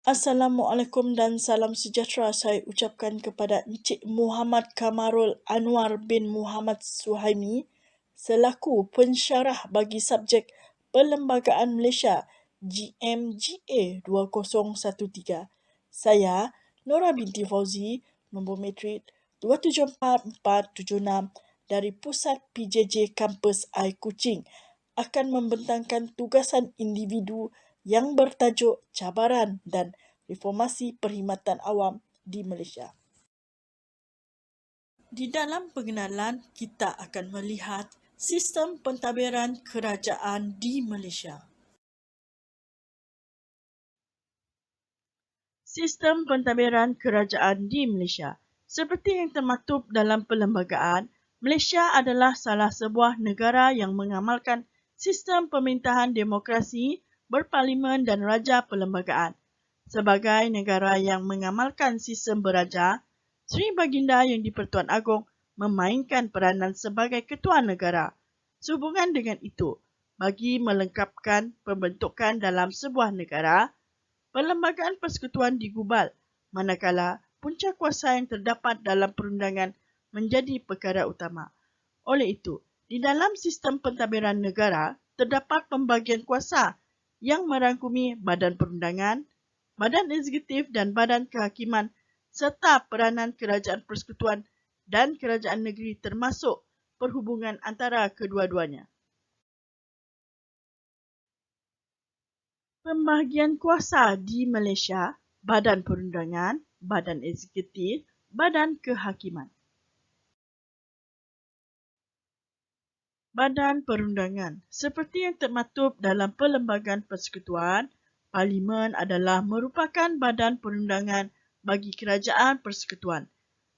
Assalamualaikum dan salam sejahtera saya ucapkan kepada Encik Muhammad Kamarul Anwar bin Muhammad Suhaimi selaku pensyarah bagi subjek Perlembagaan Malaysia GMGA 2013. Saya, Nora binti Fauzi, nombor matrik 274-476 dari Pusat PJJ Kampus I Kuching, akan membentangkan tugasan individu yang bertajuk Cabaran dan Reformasi Perkhidmatan Awam di Malaysia. Di dalam pengenalan, kita akan melihat sistem pentadbiran kerajaan di Malaysia. Sistem pentadbiran kerajaan di Malaysia. Seperti yang termaktub dalam perlembagaan, Malaysia adalah salah sebuah negara yang mengamalkan sistem pemerintahan demokrasi, berparlimen dan raja perlembagaan. Sebagai negara yang mengamalkan sistem beraja, Sri Baginda Yang di-Pertuan Agong memainkan peranan sebagai ketua negara. Sehubungan dengan itu, bagi melengkapkan pembentukan dalam sebuah negara, Perlembagaan Persekutuan digubal, manakala punca kuasa yang terdapat dalam perundangan menjadi perkara utama. Oleh itu, di dalam sistem pentadbiran negara, terdapat pembagian kuasa yang merangkumi Badan Perundangan, Badan Eksekutif dan Badan Kehakiman serta peranan Kerajaan Persekutuan dan Kerajaan Negeri termasuk perhubungan antara kedua-duanya. Pembahagian kuasa di Malaysia, Badan Perundangan, Badan Eksekutif, Badan Kehakiman. Badan Perundangan. Seperti yang termaktub dalam Perlembagaan Persekutuan, Parlimen adalah merupakan badan perundangan bagi Kerajaan Persekutuan.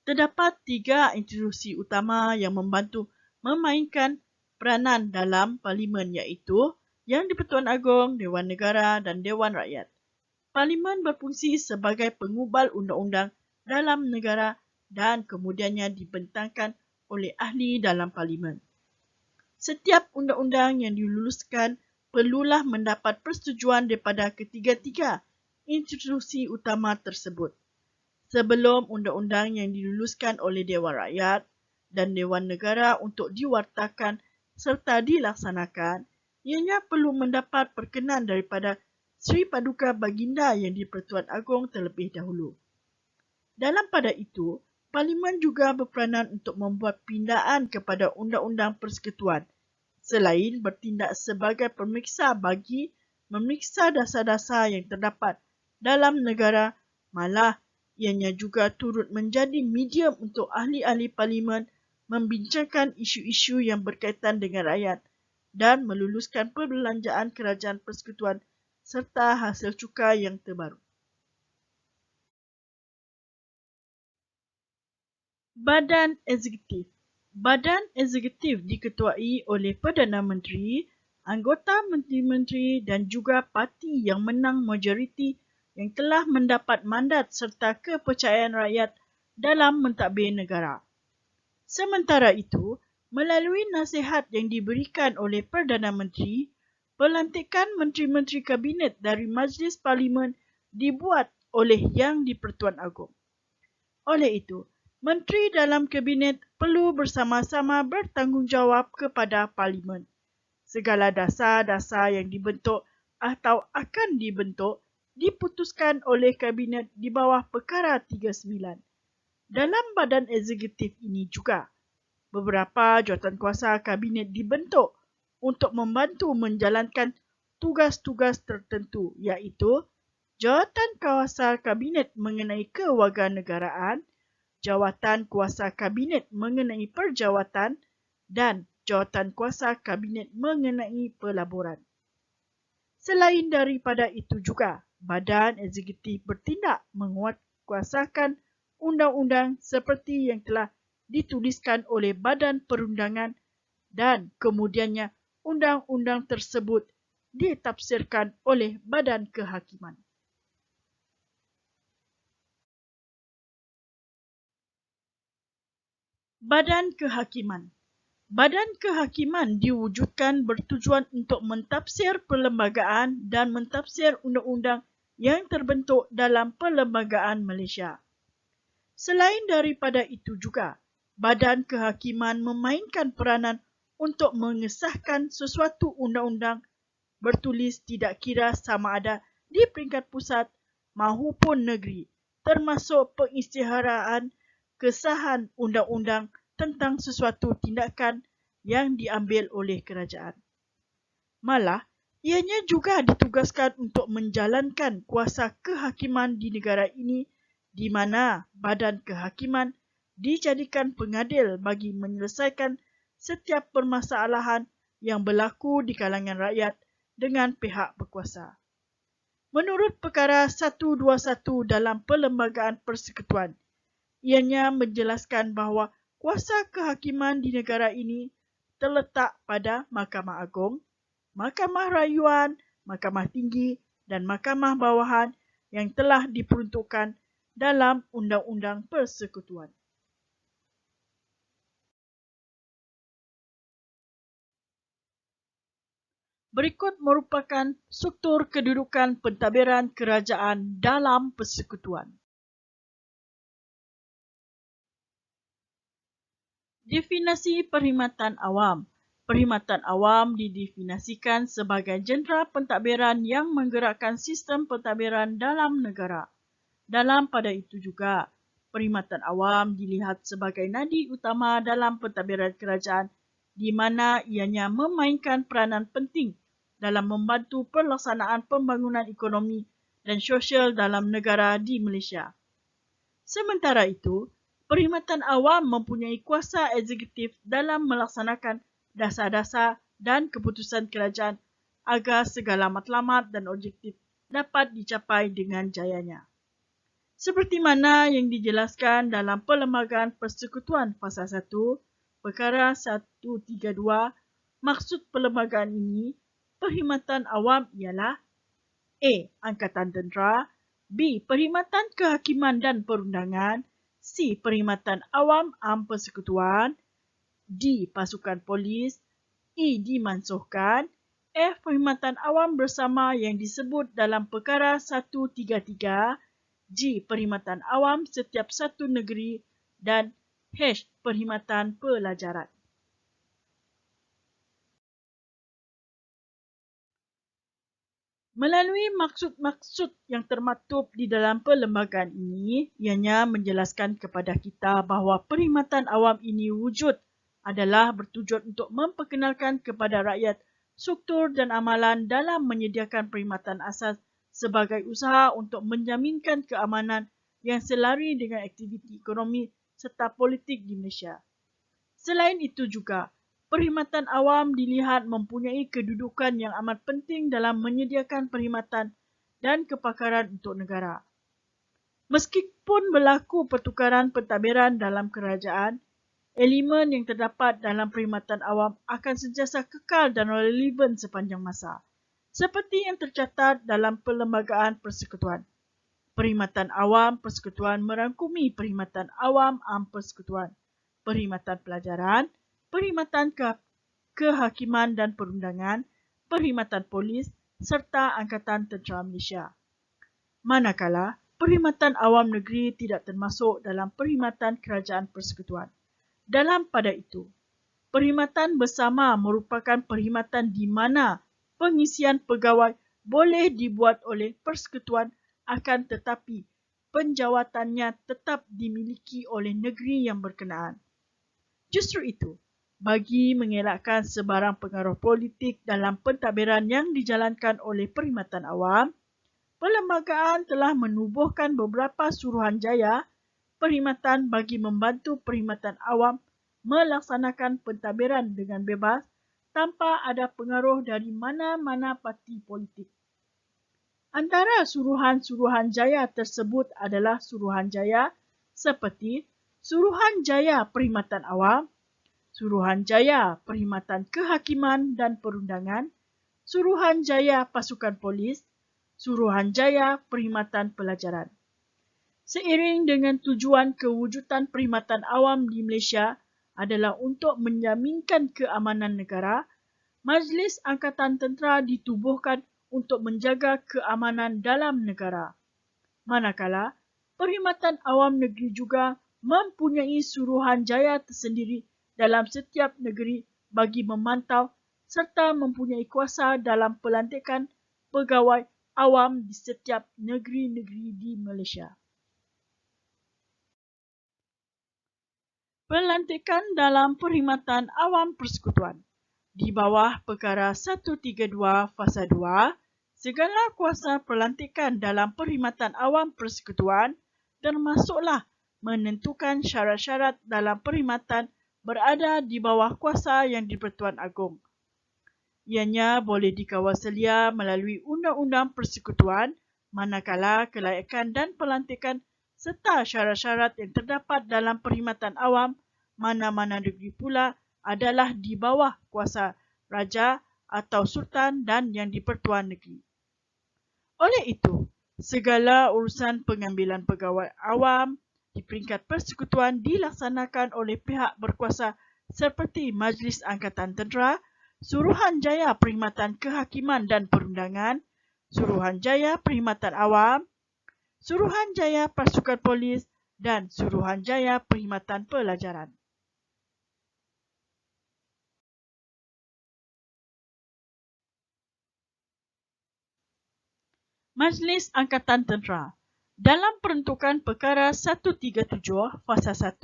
Terdapat 3 institusi utama yang membantu memainkan peranan dalam Parlimen, iaitu Yang di-Pertuan Agong, Dewan Negara dan Dewan Rakyat. Parlimen berfungsi sebagai pengubal undang-undang dalam negara dan kemudiannya dibentangkan oleh ahli dalam Parlimen. Setiap undang-undang yang diluluskan perlulah mendapat persetujuan daripada ketiga-tiga institusi utama tersebut. Sebelum undang-undang yang diluluskan oleh Dewan Rakyat dan Dewan Negara untuk diwartakan serta dilaksanakan, ianya perlu mendapat perkenan daripada Sri Paduka Baginda Yang di-Pertuan Agong terlebih dahulu. Dalam pada itu, Parlimen juga berperanan untuk membuat pindaan kepada Undang-Undang Persekutuan, selain bertindak sebagai pemeriksa bagi memeriksa dasar-dasar yang terdapat dalam negara, malah ianya juga turut menjadi medium untuk ahli-ahli Parlimen membincangkan isu-isu yang berkaitan dengan rakyat dan meluluskan perbelanjaan Kerajaan Persekutuan serta hasil cukai yang terbaru. Badan Eksekutif. Badan Eksekutif diketuai oleh Perdana Menteri, anggota menteri-menteri dan juga parti yang menang majoriti yang telah mendapat mandat serta kepercayaan rakyat dalam mentadbir negara. Sementara itu, melalui nasihat yang diberikan oleh Perdana Menteri, pelantikan menteri-menteri kabinet dari Majlis Parlimen dibuat oleh Yang di-Pertuan Agong. Oleh itu, menteri dalam kabinet perlu bersama-sama bertanggungjawab kepada Parlimen. Segala dasar-dasar yang dibentuk atau akan dibentuk diputuskan oleh kabinet di bawah Perkara 39. Dalam badan eksekutif ini juga, beberapa jawatankuasa kabinet dibentuk untuk membantu menjalankan tugas-tugas tertentu, iaitu Jawatankuasa Kabinet mengenai kewarganegaraan, Jawatankuasa Kabinet mengenai perjawatan dan Jawatankuasa Kabinet mengenai pelaburan. Selain daripada itu juga, Badan Eksekutif bertindak menguatkuasakan undang-undang seperti yang telah dituliskan oleh Badan Perundangan dan kemudiannya undang-undang tersebut ditafsirkan oleh Badan Kehakiman. Badan Kehakiman. Badan Kehakiman diwujudkan bertujuan untuk mentafsir perlembagaan dan mentafsir undang-undang yang terbentuk dalam Perlembagaan Malaysia. Selain daripada itu juga, Badan Kehakiman memainkan peranan untuk mengesahkan sesuatu undang-undang bertulis tidak kira sama ada di peringkat pusat maupun negeri, termasuk pengisytiharan kesahan undang-undang tentang sesuatu tindakan yang diambil oleh kerajaan. Malah, ianya juga ditugaskan untuk menjalankan kuasa kehakiman di negara ini di mana Badan Kehakiman dijadikan pengadil bagi menyelesaikan setiap permasalahan yang berlaku di kalangan rakyat dengan pihak berkuasa. Menurut Perkara 121 dalam Perlembagaan Persekutuan, ianya menjelaskan bahawa kuasa kehakiman di negara ini terletak pada Mahkamah Agung, Mahkamah Rayuan, Mahkamah Tinggi dan Mahkamah Bawahan yang telah diperuntukkan dalam Undang-Undang Persekutuan. Berikut merupakan struktur kedudukan pentadbiran kerajaan dalam persekutuan. Definisi perkhidmatan awam. Perkhidmatan awam didefinisikan sebagai jentera pentadbiran yang menggerakkan sistem pentadbiran dalam negara. Dalam pada itu juga, perkhidmatan awam dilihat sebagai nadi utama dalam pentadbiran kerajaan di mana ianya memainkan peranan penting dalam membantu pelaksanaan pembangunan ekonomi dan sosial dalam negara di Malaysia. Sementara itu, perkhidmatan awam mempunyai kuasa eksekutif dalam melaksanakan dasar-dasar dan keputusan kerajaan agar segala matlamat dan objektif dapat dicapai dengan jayanya. Seperti mana yang dijelaskan dalam Perlembagaan Persekutuan Fasa 1, Perkara 132, maksud perlembagaan ini, perkhidmatan awam ialah A. Angkatan Tentera, B. Perkhidmatan Kehakiman dan Perundangan, C. Perkhidmatan Awam Am Persekutuan, D. Pasukan Polis, E. Dimansuhkan, F. Perkhidmatan Awam Bersama yang disebut dalam Perkara 133, G. Perkhidmatan awam setiap satu negeri dan H. Perkhidmatan pelajaran. Melalui maksud-maksud yang termaktub di dalam perlembagaan ini, ianya menjelaskan kepada kita bahawa perkhidmatan awam ini wujud adalah bertujuan untuk memperkenalkan kepada rakyat struktur dan amalan dalam menyediakan perkhidmatan asas sebagai usaha untuk menjaminkan keamanan yang selari dengan aktiviti ekonomi serta politik di Malaysia. Selain itu juga, perkhidmatan awam dilihat mempunyai kedudukan yang amat penting dalam menyediakan perkhidmatan dan kepakaran untuk negara. Meskipun berlaku pertukaran pentadbiran dalam kerajaan, elemen yang terdapat dalam perkhidmatan awam akan sentiasa kekal dan relevan sepanjang masa. Seperti yang tercatat dalam Perlembagaan Persekutuan. Perkhidmatan awam persekutuan merangkumi perkhidmatan awam am persekutuan, perkhidmatan pelajaran, perkhidmatan kehakiman dan perundangan, perkhidmatan polis serta Angkatan Tentera Malaysia. Manakala, perkhidmatan awam negeri tidak termasuk dalam perkhidmatan kerajaan persekutuan. Dalam pada itu, perkhidmatan bersama merupakan perkhidmatan di mana pengisian pegawai boleh dibuat oleh persekutuan akan tetapi penjawatannya tetap dimiliki oleh negeri yang berkenaan. Justru itu, bagi mengelakkan sebarang pengaruh politik dalam pentadbiran yang dijalankan oleh perkhidmatan awam, perlembagaan telah menubuhkan beberapa suruhanjaya perkhidmatan bagi membantu perkhidmatan awam melaksanakan pentadbiran dengan bebas tanpa ada pengaruh dari mana-mana parti politik. Antara suruhanjaya tersebut adalah suruhanjaya seperti Suruhanjaya Perkhidmatan Awam, Suruhanjaya Perkhidmatan Kehakiman dan Perundangan, Suruhanjaya Pasukan Polis, Suruhanjaya Perkhidmatan Pelajaran. Seiring dengan tujuan kewujudan perkhidmatan awam di Malaysia adalah untuk menjaminkan keamanan negara, Majlis Angkatan Tentera ditubuhkan untuk menjaga keamanan dalam negara. Manakala, Perkhidmatan Awam Negeri juga mempunyai suruhanjaya tersendiri dalam setiap negeri bagi memantau serta mempunyai kuasa dalam pelantikan pegawai awam di setiap negeri-negeri di Malaysia. Pelantikan dalam Perkhidmatan Awam Persekutuan. Di bawah Perkara 132 Fasa 2, segala kuasa pelantikan dalam Perkhidmatan Awam Persekutuan termasuklah menentukan syarat-syarat dalam perkhidmatan berada di bawah kuasa Yang di-Pertuan Agong. Ianya boleh dikawal selia melalui Undang-Undang Persekutuan manakala kelayakan dan pelantikan serta syarat-syarat yang terdapat dalam perkhidmatan awam mana-mana negeri pula adalah di bawah kuasa Raja atau Sultan dan Yang di-Pertuan Negeri. Oleh itu, segala urusan pengambilan pegawai awam di peringkat persekutuan dilaksanakan oleh pihak berkuasa seperti Majlis Angkatan Tentera, Suruhanjaya Perkhidmatan Kehakiman dan Perundangan, Suruhanjaya Perkhidmatan Awam, Suruhanjaya Pasukan Polis dan Suruhanjaya Perkhidmatan Pelajaran. Majlis Angkatan Tentera. Dalam peruntukan Perkara 137 Fasa 1,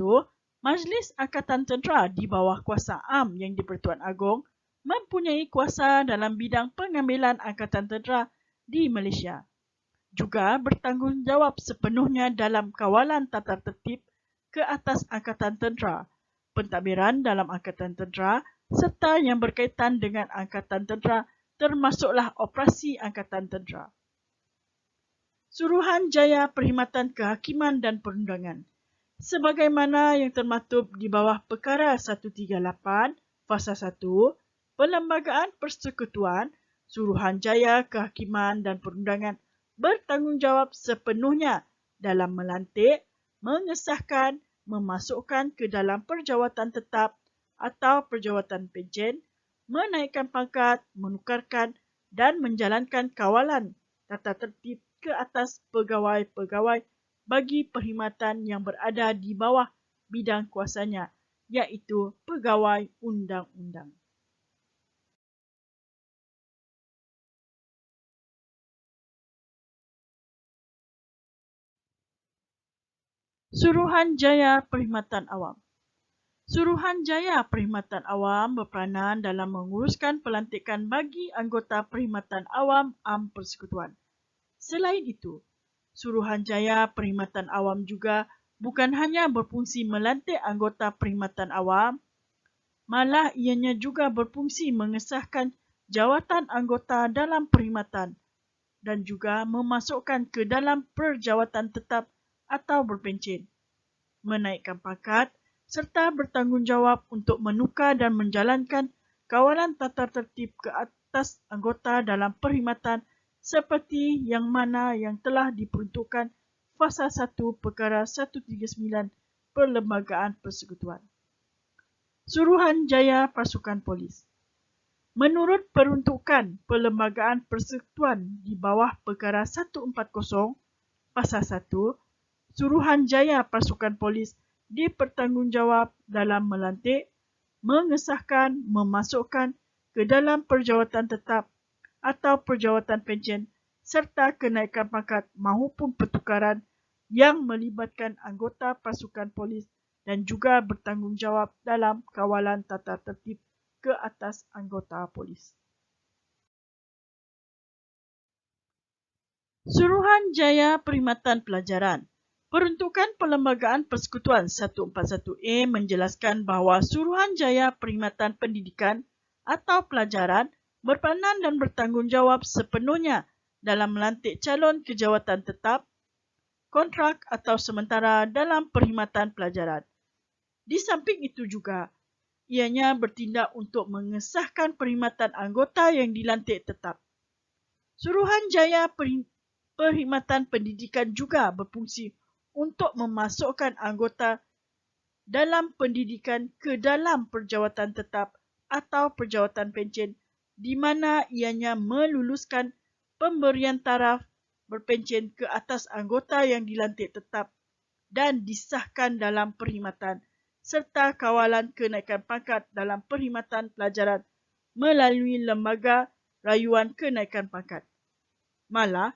Majlis Angkatan Tentera di bawah kuasa Am Yang di-Pertuan Agong mempunyai kuasa dalam bidang pengambilan Angkatan Tentera di Malaysia. Juga bertanggungjawab sepenuhnya dalam kawalan tata tertib ke atas Angkatan Tentera, pentadbiran dalam Angkatan Tentera serta yang berkaitan dengan Angkatan Tentera termasuklah operasi Angkatan Tentera. Suruhanjaya Perkhidmatan Kehakiman dan Perundangan. Sebagaimana yang termaktub di bawah Perkara 138 Fasa 1, Perlembagaan Persekutuan, Suruhanjaya Kehakiman dan Perundangan bertanggungjawab sepenuhnya dalam melantik, mengesahkan, memasukkan ke dalam perjawatan tetap atau perjawatan pencen, menaikkan pangkat, menukarkan dan menjalankan kawalan tata tertib ke atas pegawai-pegawai bagi perkhidmatan yang berada di bawah bidang kuasanya, iaitu pegawai undang-undang. Suruhanjaya Perkhidmatan Awam. Suruhanjaya Perkhidmatan Awam berperanan dalam menguruskan pelantikan bagi anggota Perkhidmatan Awam Am Persekutuan. Selain itu, Suruhanjaya Perkhidmatan Awam juga bukan hanya berfungsi melantik anggota Perkhidmatan Awam, malah ianya juga berfungsi mengesahkan jawatan anggota dalam perkhidmatan dan juga memasukkan ke dalam perjawatan tetap atau berpencen, menaikkan pangkat serta bertanggungjawab untuk menukar dan menjalankan kawalan tata tertib ke atas anggota dalam perkhidmatan seperti yang mana yang telah diperuntukkan Fasa 1 Perkara 139 Perlembagaan Persekutuan. Suruhanjaya Pasukan Polis. Menurut peruntukan Perlembagaan Persekutuan di bawah Perkara 140 Fasa 1, Suruhanjaya Pasukan Polis dipertanggungjawab dalam melantik, mengesahkan, memasukkan ke dalam perjawatan tetap atau perjawatan pencen serta kenaikan pangkat maupun pertukaran yang melibatkan anggota pasukan polis dan juga bertanggungjawab dalam kawalan tata tertib ke atas anggota polis. Suruhanjaya Perkhidmatan Pelajaran. Peruntukan Perlembagaan Persekutuan 141A menjelaskan bahawa Suruhanjaya Perkhidmatan Pendidikan atau Pelajaran berperanan dan bertanggungjawab sepenuhnya dalam melantik calon ke jawatan tetap, kontrak atau sementara dalam perkhidmatan pelajaran. Di samping itu juga, ianya bertindak untuk mengesahkan perkhidmatan anggota yang dilantik tetap. Suruhanjaya Perkhidmatan Pendidikan juga berfungsi untuk memasukkan anggota dalam pendidikan ke dalam perjawatan tetap atau perjawatan pencen di mana ianya meluluskan pemberian taraf berpencen ke atas anggota yang dilantik tetap dan disahkan dalam perkhidmatan serta kawalan kenaikan pangkat dalam perkhidmatan pelajaran melalui lembaga rayuan kenaikan pangkat. Malah,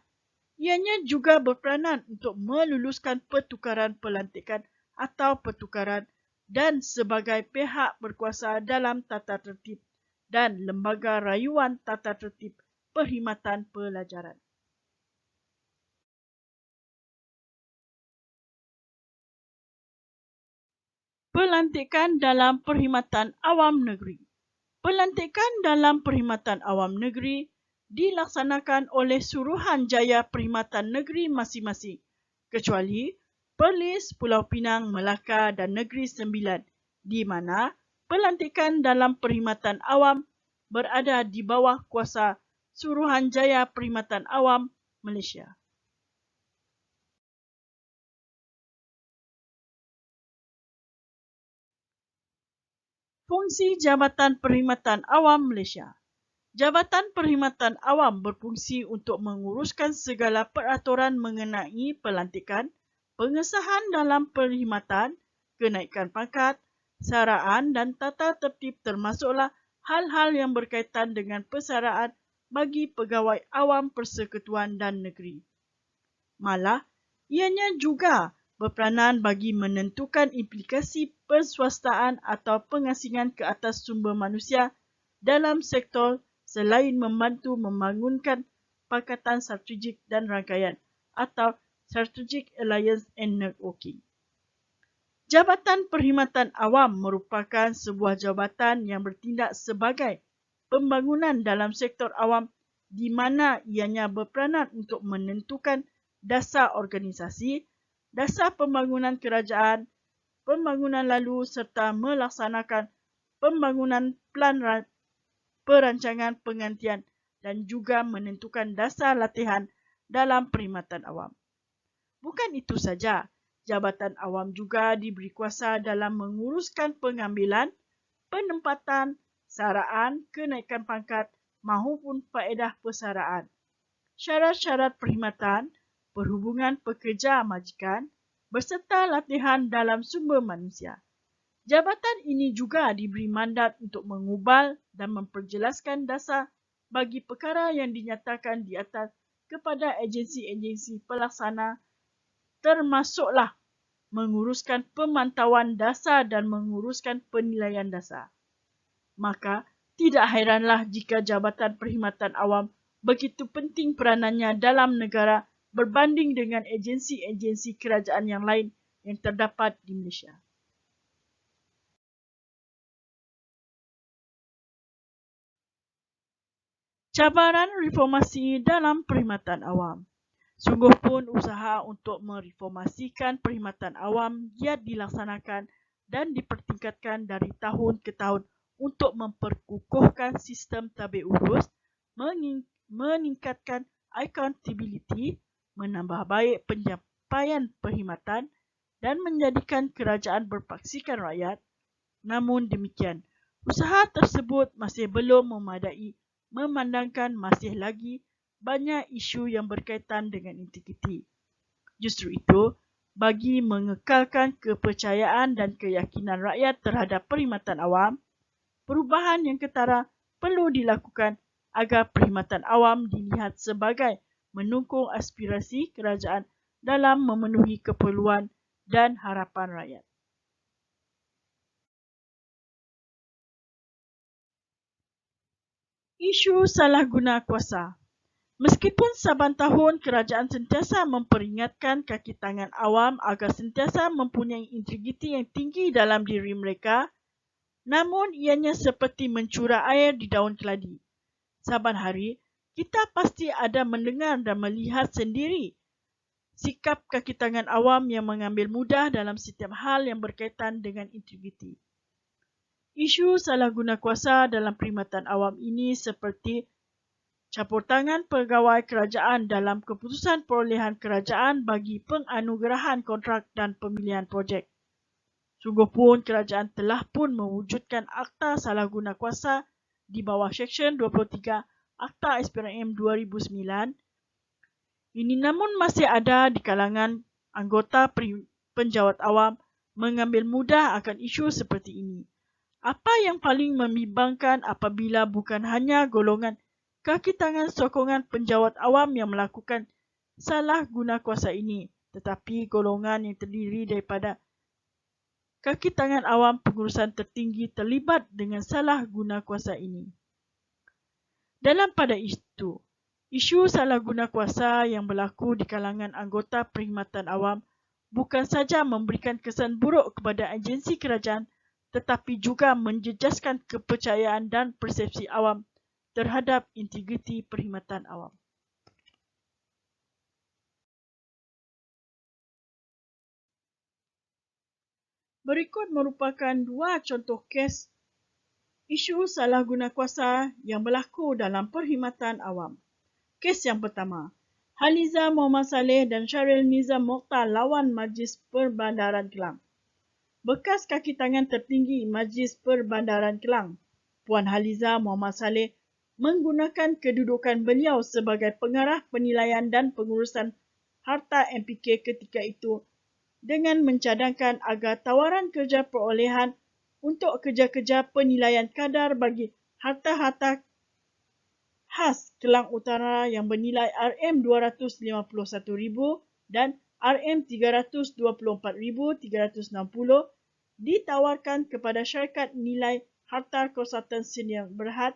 ianya juga berperanan untuk meluluskan pertukaran pelantikan atau pertukaran dan sebagai pihak berkuasa dalam tata tertib dan lembaga rayuan tata tertib perkhidmatan pelajaran. Pelantikan dalam Perkhidmatan Awam Negeri. Pelantikan dalam Perkhidmatan Awam Negeri dilaksanakan oleh Suruhanjaya Perkhidmatan Negeri masing-masing, kecuali Perlis, Pulau Pinang, Melaka dan Negeri Sembilan, di mana pelantikan dalam Perkhidmatan Awam berada di bawah kuasa Suruhanjaya Perkhidmatan Awam Malaysia. Fungsi Jabatan Perkhidmatan Awam Malaysia. Jabatan Perkhidmatan Awam berfungsi untuk menguruskan segala peraturan mengenai pelantikan, pengesahan dalam perkhidmatan, kenaikan pangkat, saraan dan tata tertib termasuklah hal-hal yang berkaitan dengan persaraan bagi pegawai awam persekutuan dan negeri. Malah, ianya juga berperanan bagi menentukan implikasi perswastaan atau pengasingan ke atas sumber manusia dalam sektor selain membantu membangunkan Pakatan Strategik dan Rangkaian atau Strategic Alliance and Networking. Jabatan Perkhidmatan Awam merupakan sebuah jabatan yang bertindak sebagai pembangunan dalam sektor awam di mana ianya berperanan untuk menentukan dasar organisasi, dasar pembangunan kerajaan, pembangunan lalu serta melaksanakan pembangunan plan perancangan penggantian dan juga menentukan dasar latihan dalam perkhidmatan awam. Bukan itu saja, jabatan awam juga diberi kuasa dalam menguruskan pengambilan, penempatan, saraan, kenaikan pangkat maupun faedah persaraan, syarat-syarat perkhidmatan, perhubungan pekerja majikan, berserta latihan dalam sumber manusia. Jabatan ini juga diberi mandat untuk mengubal dan memperjelaskan dasar bagi perkara yang dinyatakan di atas kepada agensi-agensi pelaksana, termasuklah menguruskan pemantauan dasar dan menguruskan penilaian dasar. Maka, tidak hairanlah jika Jabatan Perkhidmatan Awam begitu penting peranannya dalam negara berbanding dengan agensi-agensi kerajaan yang lain yang terdapat di Malaysia. Cabaran reformasi dalam perkhidmatan awam. Sungguh pun usaha untuk mereformasikan perkhidmatan awam giat dilaksanakan dan dipertingkatkan dari tahun ke tahun untuk memperkukuhkan sistem tabik urus, meningkatkan accountability, menambah baik pencapaian perkhidmatan dan menjadikan kerajaan berpaksikan rakyat. Namun demikian, usaha tersebut masih belum memadai memandangkan masih lagi banyak isu yang berkaitan dengan integriti. Justru itu, bagi mengekalkan kepercayaan dan keyakinan rakyat terhadap perkhidmatan awam, perubahan yang ketara perlu dilakukan agar perkhidmatan awam dilihat sebagai menukung aspirasi kerajaan dalam memenuhi keperluan dan harapan rakyat. Isu salah guna kuasa. Meskipun saban tahun kerajaan sentiasa memperingatkan kaki tangan awam agar sentiasa mempunyai integriti yang tinggi dalam diri mereka, namun ianya seperti mencurah air di daun keladi. Saban hari, kita pasti ada mendengar dan melihat sendiri sikap kaki tangan awam yang mengambil mudah dalam setiap hal yang berkaitan dengan integriti. Isu salah guna kuasa dalam perkhidmatan awam ini seperti campur tangan pegawai kerajaan dalam keputusan perolehan kerajaan bagi penganugerahan kontrak dan pemilihan projek. Sungguh pun kerajaan telah pun mewujudkan Akta Salah Guna Kuasa di bawah Seksyen 23 Akta SPRM 2009. Ini namun masih ada di kalangan anggota penjawat awam mengambil mudah akan isu seperti ini. Apa yang paling membimbangkan apabila bukan hanya golongan kaki tangan sokongan penjawat awam yang melakukan salah guna kuasa ini, tetapi golongan yang terdiri daripada kaki tangan awam pengurusan tertinggi terlibat dengan salah guna kuasa ini. Dalam pada itu, isu salah guna kuasa yang berlaku di kalangan anggota perkhidmatan awam bukan saja memberikan kesan buruk kepada agensi kerajaan, tetapi juga menjejaskan kepercayaan dan persepsi awam terhadap integriti perkhidmatan awam. Berikut merupakan dua contoh kes isu salah guna kuasa yang berlaku dalam perkhidmatan awam. Kes yang pertama, Haliza Muhammad Saleh dan Syahril Nizam Mokhtar lawan Majlis Perbandaran Kelang. Bekas kaki tangan tertinggi Majlis Perbandaran Kelang, Puan Haliza Muhammad Saleh, menggunakan kedudukan beliau sebagai pengarah penilaian dan pengurusan harta MPK ketika itu dengan mencadangkan agar tawaran kerja perolehan untuk kerja-kerja penilaian kadar bagi harta-harta khas Kelang Utara yang bernilai RM251,000 dan RM324,360 ditawarkan kepada syarikat nilai harta konsultan senior Berhad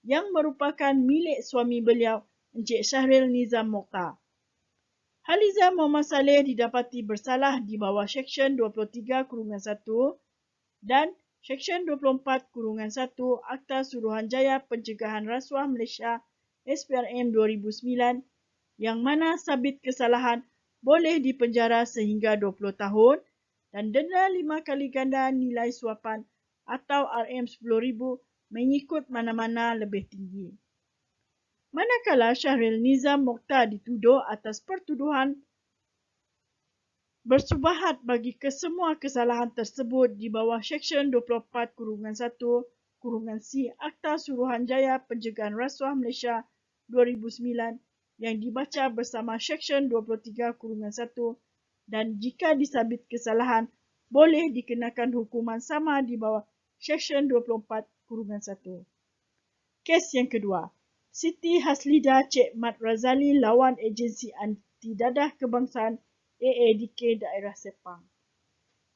yang merupakan milik suami beliau, Encik Syahril Nizam Mokhtar. Haliza Muhammad Saleh didapati bersalah di bawah Seksyen 23/1 dan Seksyen 24/1 Akta Suruhanjaya Pencegahan Rasuah Malaysia SPRM 2009 yang mana sabit kesalahan boleh dipenjara sehingga 20 tahun dan denda 5 kali ganda nilai suapan atau RM10,000 mengikut mana-mana lebih tinggi. Manakala Syahril Nizam Mokhtar dituduh atas pertuduhan bersubahat bagi kesemua kesalahan tersebut di bawah Seksyen 24/1 Akta Suruhanjaya Pencegahan Rasuah Malaysia 2009 yang dibaca bersama Seksyen 23/1 dan jika disabit kesalahan boleh dikenakan hukuman sama di bawah Seksyen 24/1. Kes yang kedua, Siti Haslida Cik Mat Razali lawan Agensi Anti Dadah Kebangsaan AADK Daerah Sepang.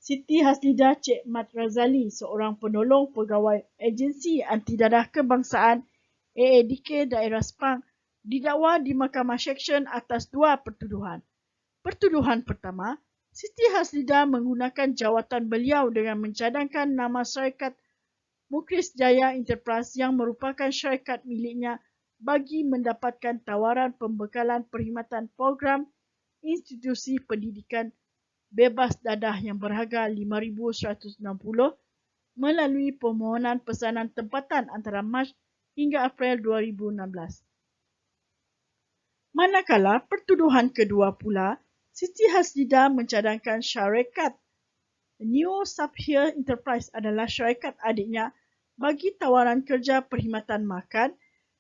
Siti Haslida Cik Mat Razali, seorang penolong pegawai Agensi Anti Dadah Kebangsaan AADK Daerah Sepang, didakwa di Mahkamah Seksyen atas dua pertuduhan. Pertuduhan pertama, Siti Haslida menggunakan jawatan beliau dengan mencadangkan nama syarikat Mukris Jaya Enterprise yang merupakan syarikat miliknya bagi mendapatkan tawaran pembekalan perkhidmatan program institusi pendidikan bebas dadah yang berharga RM5,160 melalui permohonan pesanan tempatan antara Mac hingga April 2016. Manakala pertuduhan kedua pula, Siti Haslida mencadangkan syarikat New Sapphire Enterprise adalah syarikat adiknya bagi tawaran kerja perkhidmatan makan,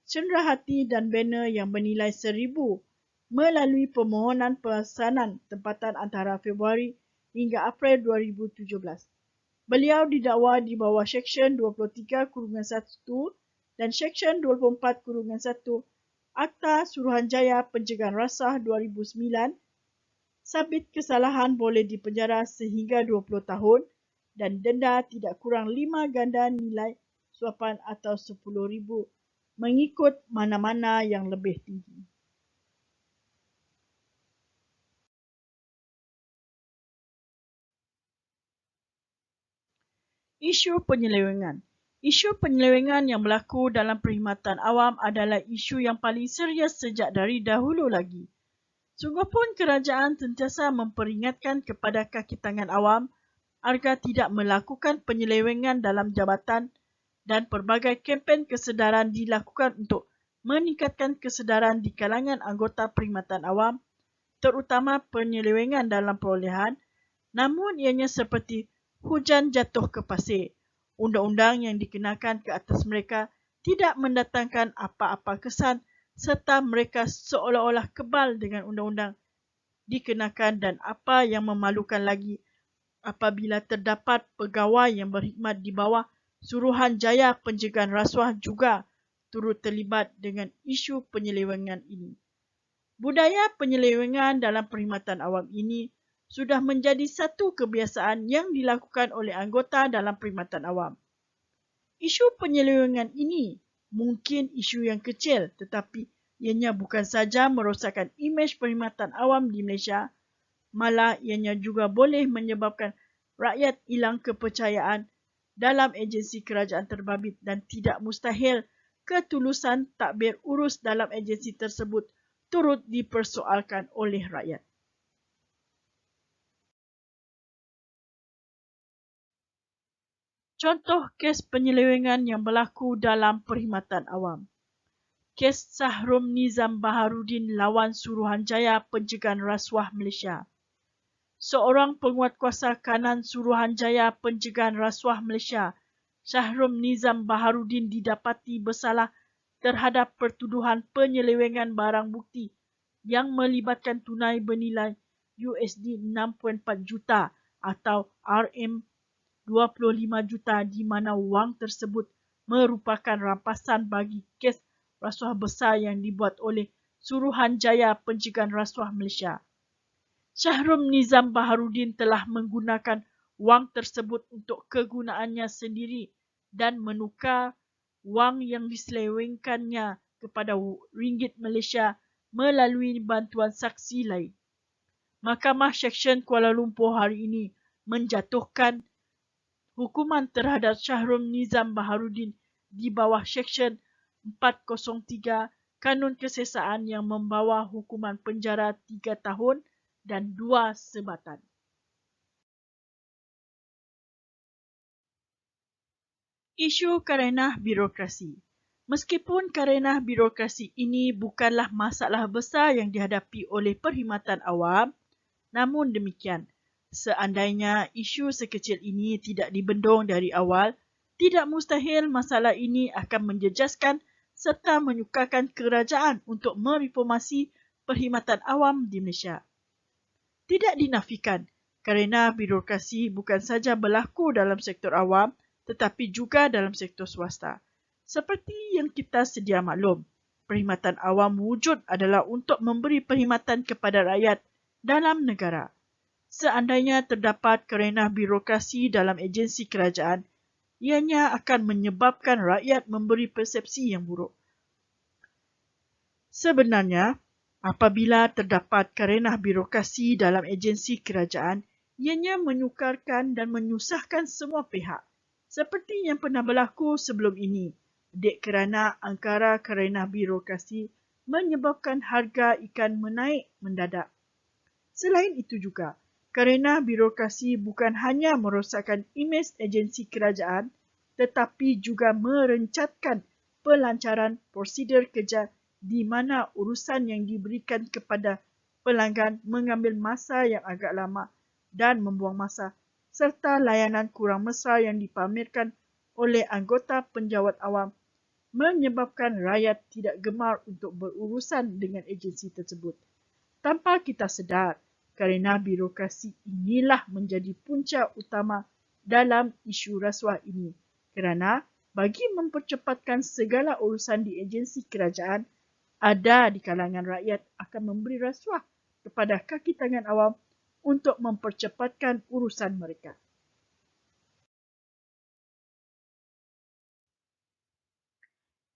cenderahati dan banner yang bernilai RM1,000 melalui permohonan pesanan tempatan antara Februari hingga April 2017. Beliau didakwa di bawah Seksyen 23/1 dan Seksyen 24/1 Akta Suruhanjaya Pencegahan Rasuah 2009. Sabit kesalahan boleh dipenjara sehingga 20 tahun dan denda tidak kurang 5 ganda nilai suapan atau RM10,000 mengikut mana-mana yang lebih tinggi. Isu penyelewengan. Isu penyelewengan yang berlaku dalam perkhidmatan awam adalah isu yang paling serius sejak dari dahulu lagi. Sungguhpun kerajaan sentiasa memperingatkan kepada kaki tangan awam agar tidak melakukan penyelewengan dalam jabatan dan pelbagai kempen kesedaran dilakukan untuk meningkatkan kesedaran di kalangan anggota perkhidmatan awam, terutama penyelewengan dalam perolehan, namun ianya seperti hujan jatuh ke pasir. Undang-undang yang dikenakan ke atas mereka tidak mendatangkan apa-apa kesan serta mereka seolah-olah kebal dengan undang-undang dikenakan, dan apa yang memalukan lagi, apabila terdapat pegawai yang berkhidmat di bawah Suruhanjaya Pencegahan Rasuah juga turut terlibat dengan isu penyelewengan ini. Budaya penyelewengan dalam perkhidmatan awam ini sudah menjadi satu kebiasaan yang dilakukan oleh anggota dalam perkhidmatan awam. Isu penyelewengan ini mungkin isu yang kecil, tetapi ianya bukan saja merosakkan imej perkhidmatan awam di Malaysia, malah ianya juga boleh menyebabkan rakyat hilang kepercayaan dalam agensi kerajaan terbabit, dan tidak mustahil ketulusan takbir urus dalam agensi tersebut turut dipersoalkan oleh rakyat. Contoh kes penyelewengan yang berlaku dalam perkhidmatan awam. Kes Shahrum Nizam Baharudin lawan Suruhanjaya Pencegahan Rasuah Malaysia. Seorang penguatkuasa kanan Suruhanjaya Pencegahan Rasuah Malaysia, Shahrum Nizam Baharudin, didapati bersalah terhadap pertuduhan penyelewengan barang bukti yang melibatkan tunai bernilai USD 6.4 juta atau RM25 juta, di mana wang tersebut merupakan rampasan bagi kes rasuah besar yang dibuat oleh Suruhanjaya Pencegahan Rasuah Malaysia. Shahrum Nizam Baharudin telah menggunakan wang tersebut untuk kegunaannya sendiri dan menukar wang yang diselewengkannya kepada ringgit Malaysia melalui bantuan saksi lain. Mahkamah Seksyen Kuala Lumpur hari ini menjatuhkan hukuman terhadap Shahrum Nizam Baharudin di bawah Seksyen 403 Kanun Kesesaan yang membawa hukuman penjara 3 tahun dan 2 sebatan. Isu karenah birokrasi. Meskipun karenah birokrasi ini bukanlah masalah besar yang dihadapi oleh perkhidmatan awam, namun demikian, seandainya isu sekecil ini tidak dibendung dari awal, tidak mustahil masalah ini akan menjejaskan serta menyukarkan kerajaan untuk mereformasi perkhidmatan awam di Malaysia. Tidak dinafikan, kerana birokrasi bukan saja berlaku dalam sektor awam tetapi juga dalam sektor swasta. Seperti yang kita sedia maklum, perkhidmatan awam wujud adalah untuk memberi perkhidmatan kepada rakyat dalam negara. Seandainya terdapat kerana birokrasi dalam agensi kerajaan, ianya akan menyebabkan rakyat memberi persepsi yang buruk. Sebenarnya, apabila terdapat kerana birokrasi dalam agensi kerajaan, ianya menyukarkan dan menyusahkan semua pihak. Seperti yang pernah berlaku sebelum ini, dek kerana angkara kerana birokrasi menyebabkan harga ikan menaik mendadak. Selain itu juga, kerana birokrasi bukan hanya merosakkan imej agensi kerajaan, tetapi juga merencatkan pelancaran prosedur kerja di mana urusan yang diberikan kepada pelanggan mengambil masa yang agak lama dan membuang masa, serta layanan kurang mesra yang dipamerkan oleh anggota penjawat awam menyebabkan rakyat tidak gemar untuk berurusan dengan agensi tersebut. Tanpa kita sedar, kerana birokrasi inilah menjadi punca utama dalam isu rasuah ini. Kerana bagi mempercepatkan segala urusan di agensi kerajaan, ada di kalangan rakyat akan memberi rasuah kepada kaki tangan awam untuk mempercepatkan urusan mereka.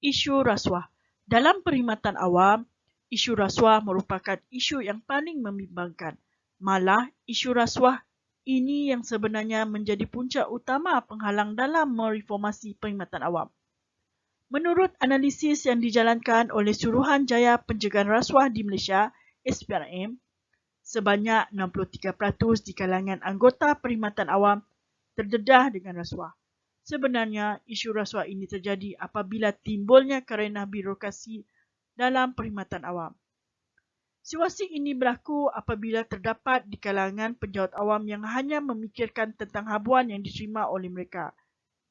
Isu rasuah. Dalam perkhidmatan awam, isu rasuah merupakan isu yang paling membimbangkan. Malah, isu rasuah ini yang sebenarnya menjadi punca utama penghalang dalam mereformasi perkhidmatan awam. Menurut analisis yang dijalankan oleh Suruhanjaya Pencegahan Rasuah di Malaysia, SPRM, sebanyak 63% di kalangan anggota perkhidmatan awam terdedah dengan rasuah. Sebenarnya, isu rasuah ini terjadi apabila timbulnya kerana birokrasi dalam perkhidmatan awam. Situasi ini berlaku apabila terdapat di kalangan penjawat awam yang hanya memikirkan tentang habuan yang diterima oleh mereka.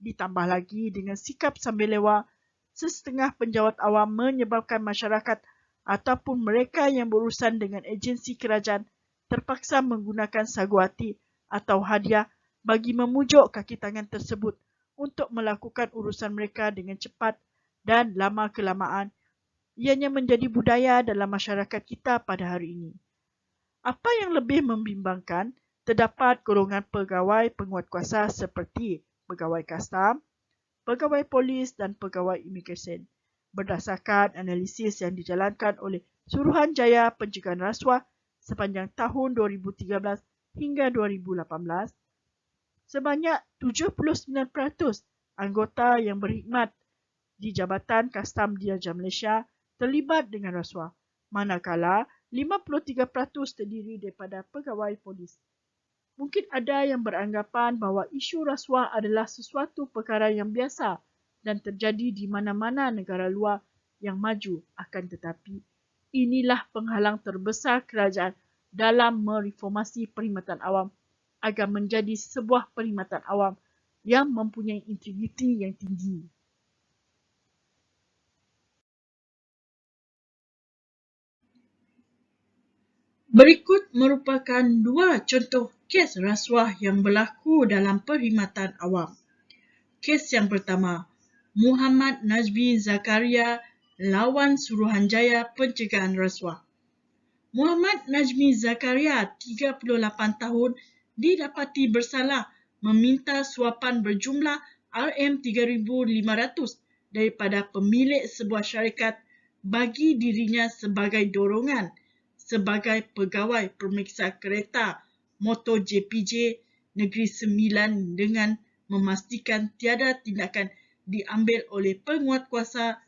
Ditambah lagi dengan sikap sambil lewa Sesetengah penjawat awam menyebabkan masyarakat ataupun mereka yang berurusan dengan agensi kerajaan terpaksa menggunakan sagu hati atau hadiah bagi memujuk kaki tangan tersebut untuk melakukan urusan mereka dengan cepat, dan lama-kelamaan ianya menjadi budaya dalam masyarakat kita pada hari ini. Apa yang lebih membimbangkan, terdapat golongan pegawai penguatkuasa seperti pegawai kastam, pegawai polis dan pegawai imigresen. Berdasarkan analisis yang dijalankan oleh Suruhanjaya Pencegahan Rasuah sepanjang tahun 2013 hingga 2018, sebanyak 79% anggota yang berkhidmat di Jabatan Kastam Diraja Malaysia terlibat dengan rasuah, manakala 53% terdiri daripada pegawai polis. Mungkin ada yang beranggapan bahawa isu rasuah adalah sesuatu perkara yang biasa dan terjadi di mana-mana negara luar yang maju. Akan tetapi, inilah penghalang terbesar kerajaan dalam mereformasi perkhidmatan awam agar menjadi sebuah perkhidmatan awam yang mempunyai integriti yang tinggi. Berikut merupakan dua contoh kes rasuah yang berlaku dalam perkhidmatan awam. Kes yang pertama, Muhammad Najmi Zakaria lawan Suruhanjaya Pencegahan Rasuah. Muhammad Najmi Zakaria, 38 tahun, didapati bersalah meminta suapan berjumlah RM3,500 daripada pemilik sebuah syarikat bagi dirinya sebagai dorongan sebagai pegawai pemeriksa kereta motor JPJ Negeri Sembilan dengan memastikan tiada tindakan diambil oleh penguatkuasa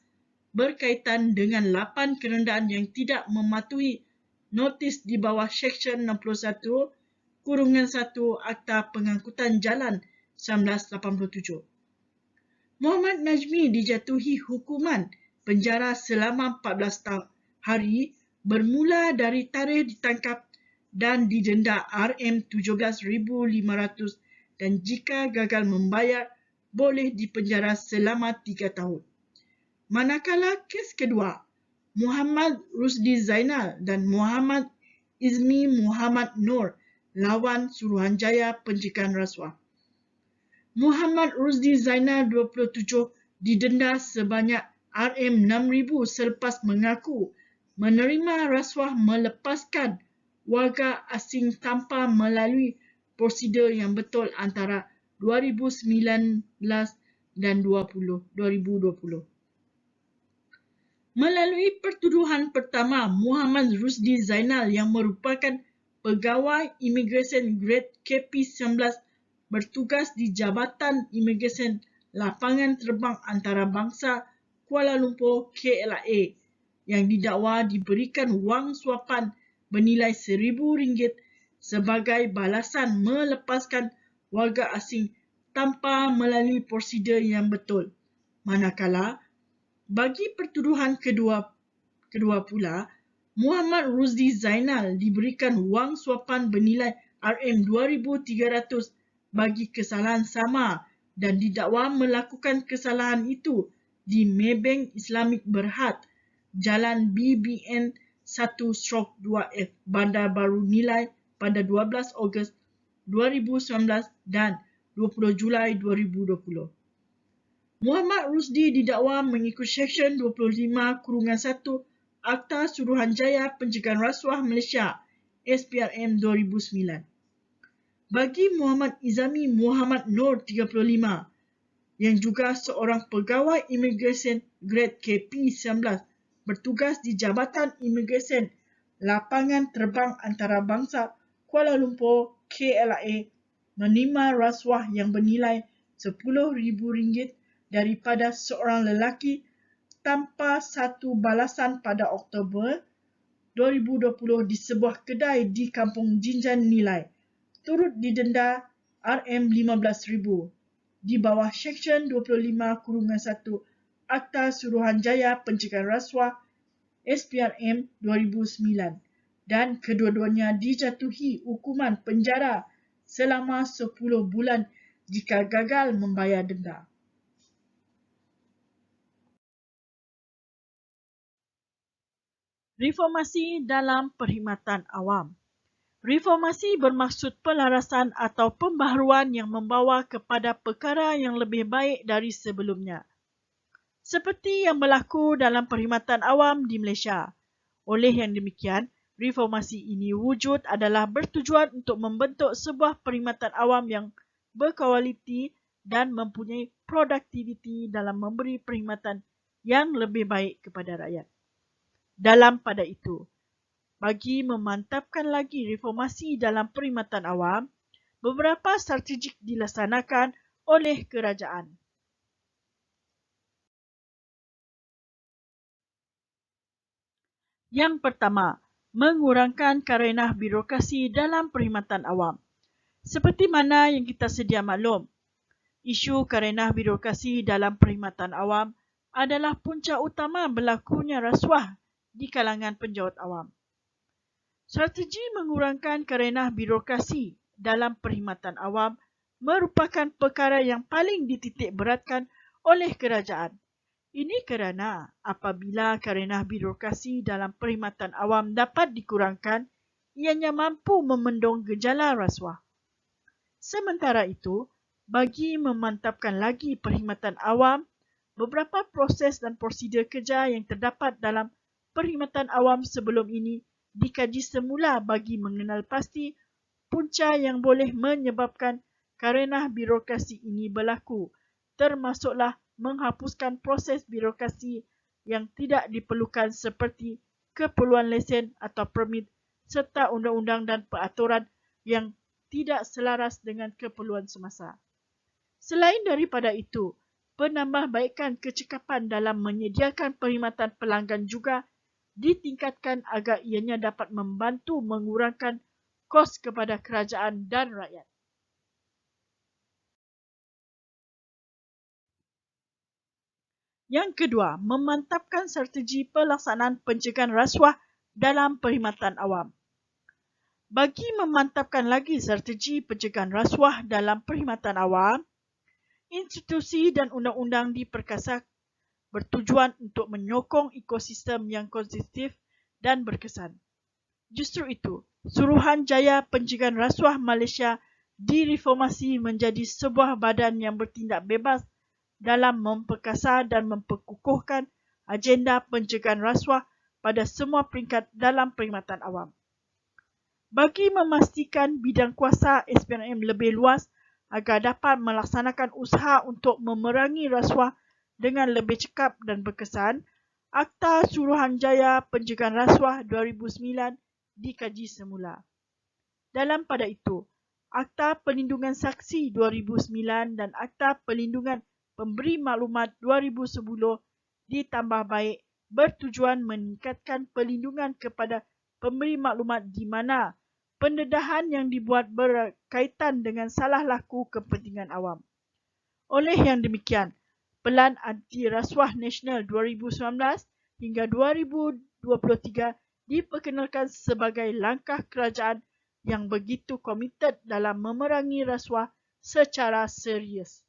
berkaitan dengan 8 kenderaan yang tidak mematuhi notis di bawah Seksyen 61 kurungan 1 Akta Pengangkutan Jalan 1987. Muhammad Najmi dijatuhi hukuman penjara selama 14 hari bermula dari tarikh ditangkap dan didenda RM17,500 dan jika gagal membayar boleh dipenjara selama 3 tahun. Manakala kes kedua, Muhammad Rusdi Zainal dan Muhammad Izmi Muhammad Nur lawan Suruhanjaya Pencegahan Rasuah. Muhammad Rusdi Zainal 27 didenda sebanyak RM6,000 selepas mengaku menerima rasuah melepaskan warga asing tanpa melalui prosedur yang betul antara 2019 dan 2020. Melalui pertuduhan pertama, Muhammad Rusdi Zainal yang merupakan pegawai imigresen grade KP19 bertugas di Jabatan Imigresen Lapangan Terbang Antarabangsa Kuala Lumpur KLIA yang didakwa diberikan wang suapan bernilai RM1,000 sebagai balasan melepaskan warga asing tanpa melalui prosedur yang betul. Manakala, bagi pertuduhan kedua pula, Muhammad Rusdi Zainal diberikan wang suapan bernilai RM2,300 bagi kesalahan sama dan didakwa melakukan kesalahan itu di Maybank Islamic Berhad, Jalan BBN 1/2F, Bandar Baru Nilai pada 12 Ogos 2019 dan 20 Julai 2020. Muhammad Rusdi didakwa mengikut Seksyen 25/1 Akta Suruhanjaya Pencegahan Rasuah Malaysia SPRM 2009. Bagi Muhammad Izami Muhammad Nur 35 yang juga seorang pegawai imigresen grade KP19 bertugas di Jabatan Imigresen Lapangan Terbang Antarabangsa Kuala Lumpur KLIA menerima rasuah yang bernilai RM10,000 daripada seorang lelaki tanpa satu balasan pada Oktober 2020 di sebuah kedai di Kampung Jinjan Nilai, turut didenda RM15,000 di bawah Seksyen 25/1 Akta Suruhanjaya Pencegahan Rasuah SPRM 2009 dan kedua-duanya dijatuhi hukuman penjara selama 10 bulan jika gagal membayar denda. Reformasi dalam perkhidmatan awam. Reformasi bermaksud pelarasan atau pembaharuan yang membawa kepada perkara yang lebih baik dari sebelumnya. Seperti yang berlaku dalam perkhidmatan awam di Malaysia. Oleh yang demikian, reformasi ini wujud adalah bertujuan untuk membentuk sebuah perkhidmatan awam yang berkualiti dan mempunyai produktiviti dalam memberi perkhidmatan yang lebih baik kepada rakyat. Dalam pada itu, bagi memantapkan lagi reformasi dalam perkhidmatan awam, beberapa strategi dilaksanakan oleh kerajaan. Yang pertama, mengurangkan karenah birokrasi dalam perkhidmatan awam. Seperti mana yang kita sedia maklum, isu karenah birokrasi dalam perkhidmatan awam adalah punca utama berlakunya rasuah di kalangan penjawat awam. Strategi mengurangkan karenah birokrasi dalam perkhidmatan awam merupakan perkara yang paling dititik beratkan oleh kerajaan. Ini kerana apabila karenah birokrasi dalam perkhidmatan awam dapat dikurangkan, ianya mampu memendung gejala rasuah. Sementara itu, bagi memantapkan lagi perkhidmatan awam, beberapa proses dan prosedur kerja yang terdapat dalam perkhidmatan awam sebelum ini dikaji semula bagi mengenal pasti punca yang boleh menyebabkan karenah birokrasi ini berlaku, termasuklah menghapuskan proses birokrasi yang tidak diperlukan seperti keperluan lesen atau permit serta undang-undang dan peraturan yang tidak selaras dengan keperluan semasa. Selain daripada itu, penambahbaikan kecekapan dalam menyediakan perkhidmatan pelanggan juga ditingkatkan agar ianya dapat membantu mengurangkan kos kepada kerajaan dan rakyat. Yang kedua, memantapkan strategi pelaksanaan pencegahan rasuah dalam perkhidmatan awam. Bagi memantapkan lagi strategi pencegahan rasuah dalam perkhidmatan awam, institusi dan undang-undang diperkasak bertujuan untuk menyokong ekosistem yang konsistif dan berkesan. Justru itu, Suruhanjaya Pencegahan Rasuah Malaysia direformasi menjadi sebuah badan yang bertindak bebas dalam memperkasa dan memperkukuhkan agenda pencegahan rasuah pada semua peringkat dalam perkhidmatan awam. Bagi memastikan bidang kuasa SPRM lebih luas agar dapat melaksanakan usaha untuk memerangi rasuah dengan lebih cekap dan berkesan, Akta Suruhanjaya Pencegahan Rasuah 2009 dikaji semula. Dalam pada itu, Akta Perlindungan Saksi 2009 dan Akta Perlindungan Pemberi Maklumat 2010 ditambah baik bertujuan meningkatkan perlindungan kepada pemberi maklumat di mana pendedahan yang dibuat berkaitan dengan salah laku kepentingan awam. Oleh yang demikian, Pelan Anti Rasuah Nasional 2019 hingga 2023 diperkenalkan sebagai langkah kerajaan yang begitu komited dalam memerangi rasuah secara serius.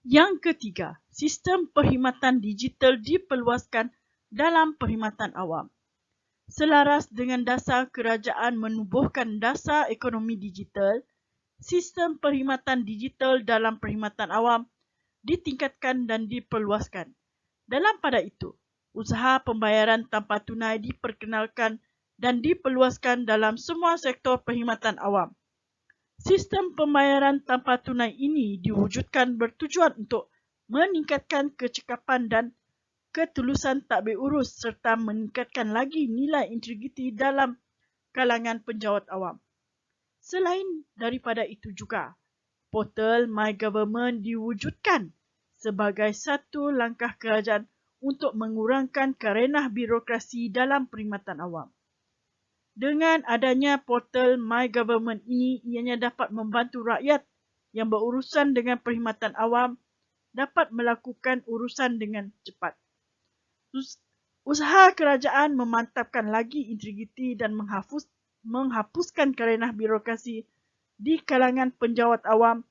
Yang ketiga, sistem perkhidmatan digital diperluaskan dalam perkhidmatan awam. Selaras dengan dasar kerajaan menubuhkan dasar ekonomi digital, sistem perkhidmatan digital dalam perkhidmatan awam ditingkatkan dan diperluaskan. Dalam pada itu, usaha pembayaran tanpa tunai diperkenalkan dan diperluaskan dalam semua sektor perkhidmatan awam. Sistem pembayaran tanpa tunai ini diwujudkan bertujuan untuk meningkatkan kecekapan dan ketulusan takbir urus serta meningkatkan lagi nilai integriti dalam kalangan penjawat awam. Selain daripada itu juga, portal My Government diwujudkan sebagai satu langkah kerajaan untuk mengurangkan karenah birokrasi dalam perkhidmatan awam. Dengan adanya portal My Government ini, ianya dapat membantu rakyat yang berurusan dengan perkhidmatan awam dapat melakukan urusan dengan cepat. Usaha kerajaan memantapkan lagi integriti dan menghapuskan karenah birokrasi di kalangan penjawat awam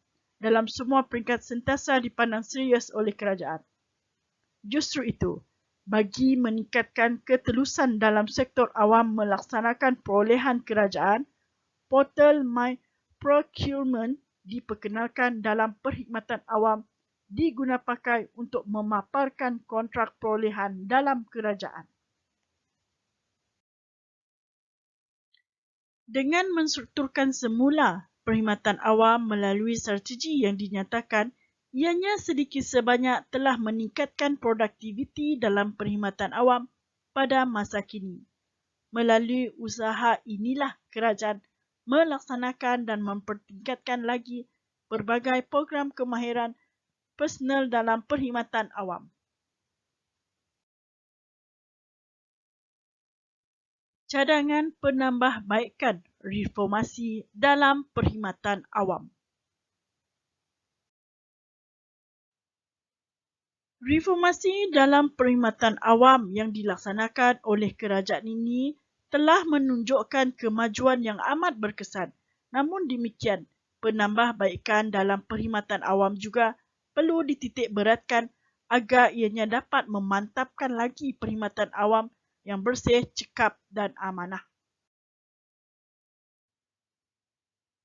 dalam semua peringkat sentiasa dipandang serius oleh kerajaan. Justru itu, bagi meningkatkan ketelusan dalam sektor awam melaksanakan perolehan kerajaan, portal My Procurement diperkenalkan dalam perkhidmatan awam digunapakai untuk memaparkan kontrak perolehan dalam kerajaan. Dengan menstrukturkan semula perkhidmatan awam melalui strategi yang dinyatakan, ianya sedikit sebanyak telah meningkatkan produktiviti dalam perkhidmatan awam pada masa kini. Melalui usaha inilah kerajaan melaksanakan dan mempertingkatkan lagi berbagai program kemahiran personal dalam perkhidmatan awam. Cadangan penambahbaikan reformasi dalam perkhidmatan awam. Reformasi dalam perkhidmatan awam yang dilaksanakan oleh kerajaan ini telah menunjukkan kemajuan yang amat berkesan. Namun demikian, penambahbaikan dalam perkhidmatan awam juga perlu dititik beratkan agar ianya dapat memantapkan lagi perkhidmatan awam yang bersih, cekap dan amanah.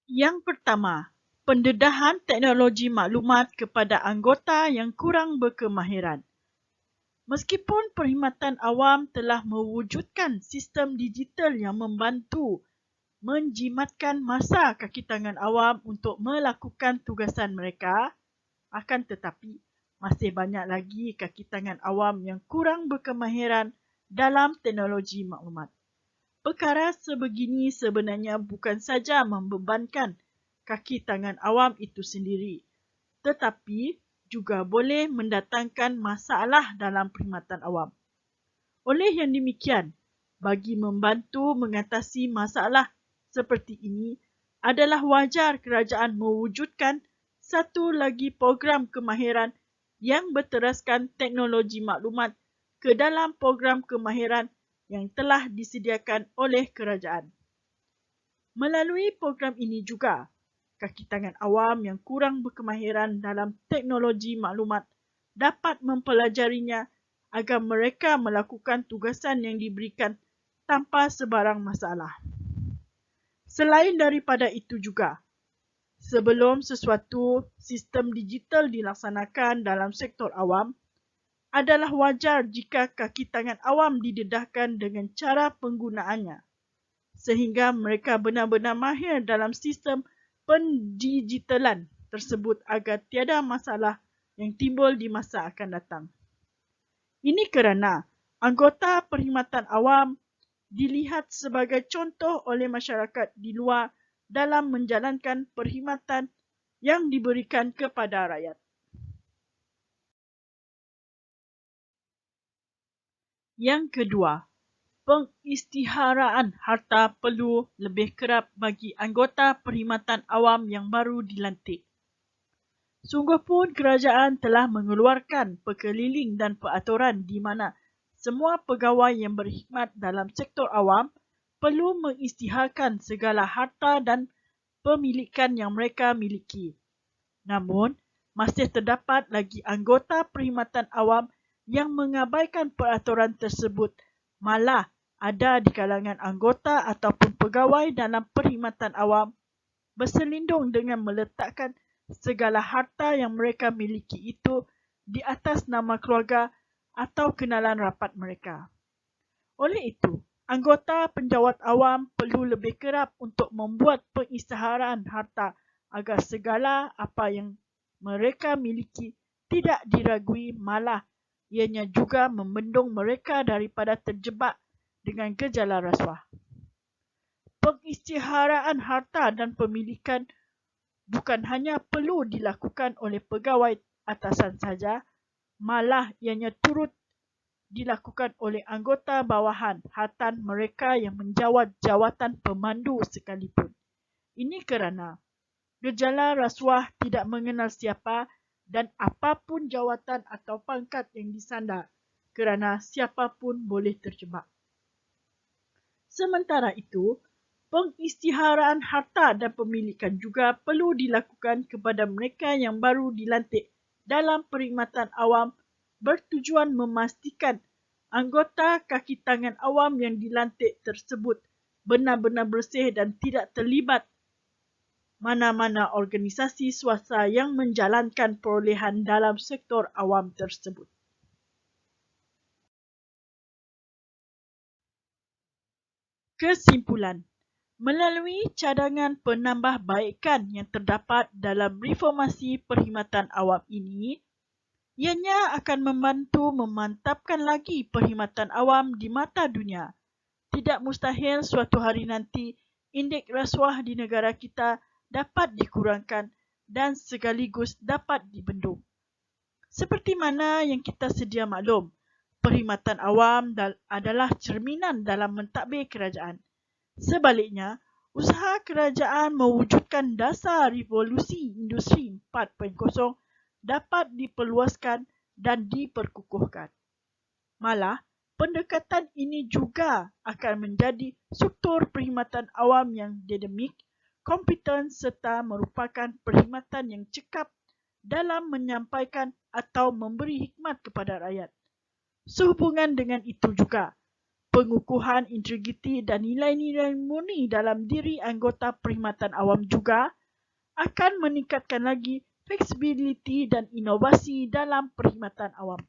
Yang pertama, pendedahan teknologi maklumat kepada anggota yang kurang berkemahiran. Meskipun perkhidmatan awam telah mewujudkan sistem digital yang membantu menjimatkan masa kaki tangan awam untuk melakukan tugasan mereka, akan tetapi masih banyak lagi kaki tangan awam yang kurang berkemahiran dalam teknologi maklumat. Perkara sebegini sebenarnya bukan saja membebankan kaki tangan awam itu sendiri, tetapi juga boleh mendatangkan masalah dalam perkhidmatan awam. Oleh yang demikian, bagi membantu mengatasi masalah seperti ini, adalah wajar kerajaan mewujudkan satu lagi program kemahiran yang berteraskan teknologi maklumat ke dalam program kemahiran yang telah disediakan oleh kerajaan. Melalui program ini juga, kaki tangan awam yang kurang berkemahiran dalam teknologi maklumat dapat mempelajarinya agar mereka melakukan tugasan yang diberikan tanpa sebarang masalah. Selain daripada itu juga, sebelum sesuatu sistem digital dilaksanakan dalam sektor awam, adalah wajar jika kaki tangan awam didedahkan dengan cara penggunaannya, sehingga mereka benar-benar mahir dalam sistem pendigitalan tersebut agar tiada masalah yang timbul di masa akan datang. Ini kerana anggota perkhidmatan awam dilihat sebagai contoh oleh masyarakat di luar dalam menjalankan perkhidmatan yang diberikan kepada rakyat. Yang kedua, pengisytiharaan harta perlu lebih kerap bagi anggota perkhidmatan awam yang baru dilantik. Sungguh pun kerajaan telah mengeluarkan perkeliling dan peraturan di mana semua pegawai yang berkhidmat dalam sektor awam perlu mengisytiharkan segala harta dan pemilikan yang mereka miliki. Namun, masih terdapat lagi anggota perkhidmatan awam yang mengabaikan peraturan tersebut. Malah ada di kalangan anggota ataupun pegawai dalam perkhidmatan awam berselindung dengan meletakkan segala harta yang mereka miliki itu di atas nama keluarga atau kenalan rapat mereka. Oleh itu, anggota penjawat awam perlu lebih kerap untuk membuat pengisytiharan harta agar segala apa yang mereka miliki tidak diragui, malah ianya juga membendung mereka daripada terjebak dengan gejala rasuah. Pengisytiharaan harta dan pemilikan bukan hanya perlu dilakukan oleh pegawai atasan saja, malah ianya turut dilakukan oleh anggota bawahan hatan mereka yang menjawat jawatan pemandu sekalipun. Ini kerana gejala rasuah tidak mengenal siapa dan apapun jawatan atau pangkat yang disandar, kerana siapapun boleh terjebak. Sementara itu, Pengisytiharaan harta dan pemilikan juga perlu dilakukan kepada mereka yang baru dilantik dalam perkhidmatan awam bertujuan memastikan anggota kaki tangan awam yang dilantik tersebut benar-benar bersih dan tidak terlibat mana-mana organisasi swasta yang menjalankan perolehan dalam sektor awam tersebut. Kesimpulan, melalui cadangan penambahbaikan yang terdapat dalam reformasi perkhidmatan awam ini, ianya akan membantu memantapkan lagi perkhidmatan awam di mata dunia. Tidak mustahil suatu hari nanti indeks rasuah di negara kita dapat dikurangkan dan sekaligus dapat dibendung. Seperti mana yang kita sedia maklum, perkhidmatan awam adalah cerminan dalam mentadbir kerajaan. Sebaliknya, usaha kerajaan mewujudkan dasar revolusi industri 4.0 dapat diperluaskan dan diperkukuhkan. Malah, pendekatan ini juga akan menjadi struktur perkhidmatan awam yang dinamik, kompeten serta merupakan perkhidmatan yang cekap dalam menyampaikan atau memberi hikmat kepada rakyat. Sehubungan dengan itu juga, pengukuhan integriti dan nilai-nilai murni dalam diri anggota perkhidmatan awam juga akan meningkatkan lagi fleksibiliti dan inovasi dalam perkhidmatan awam.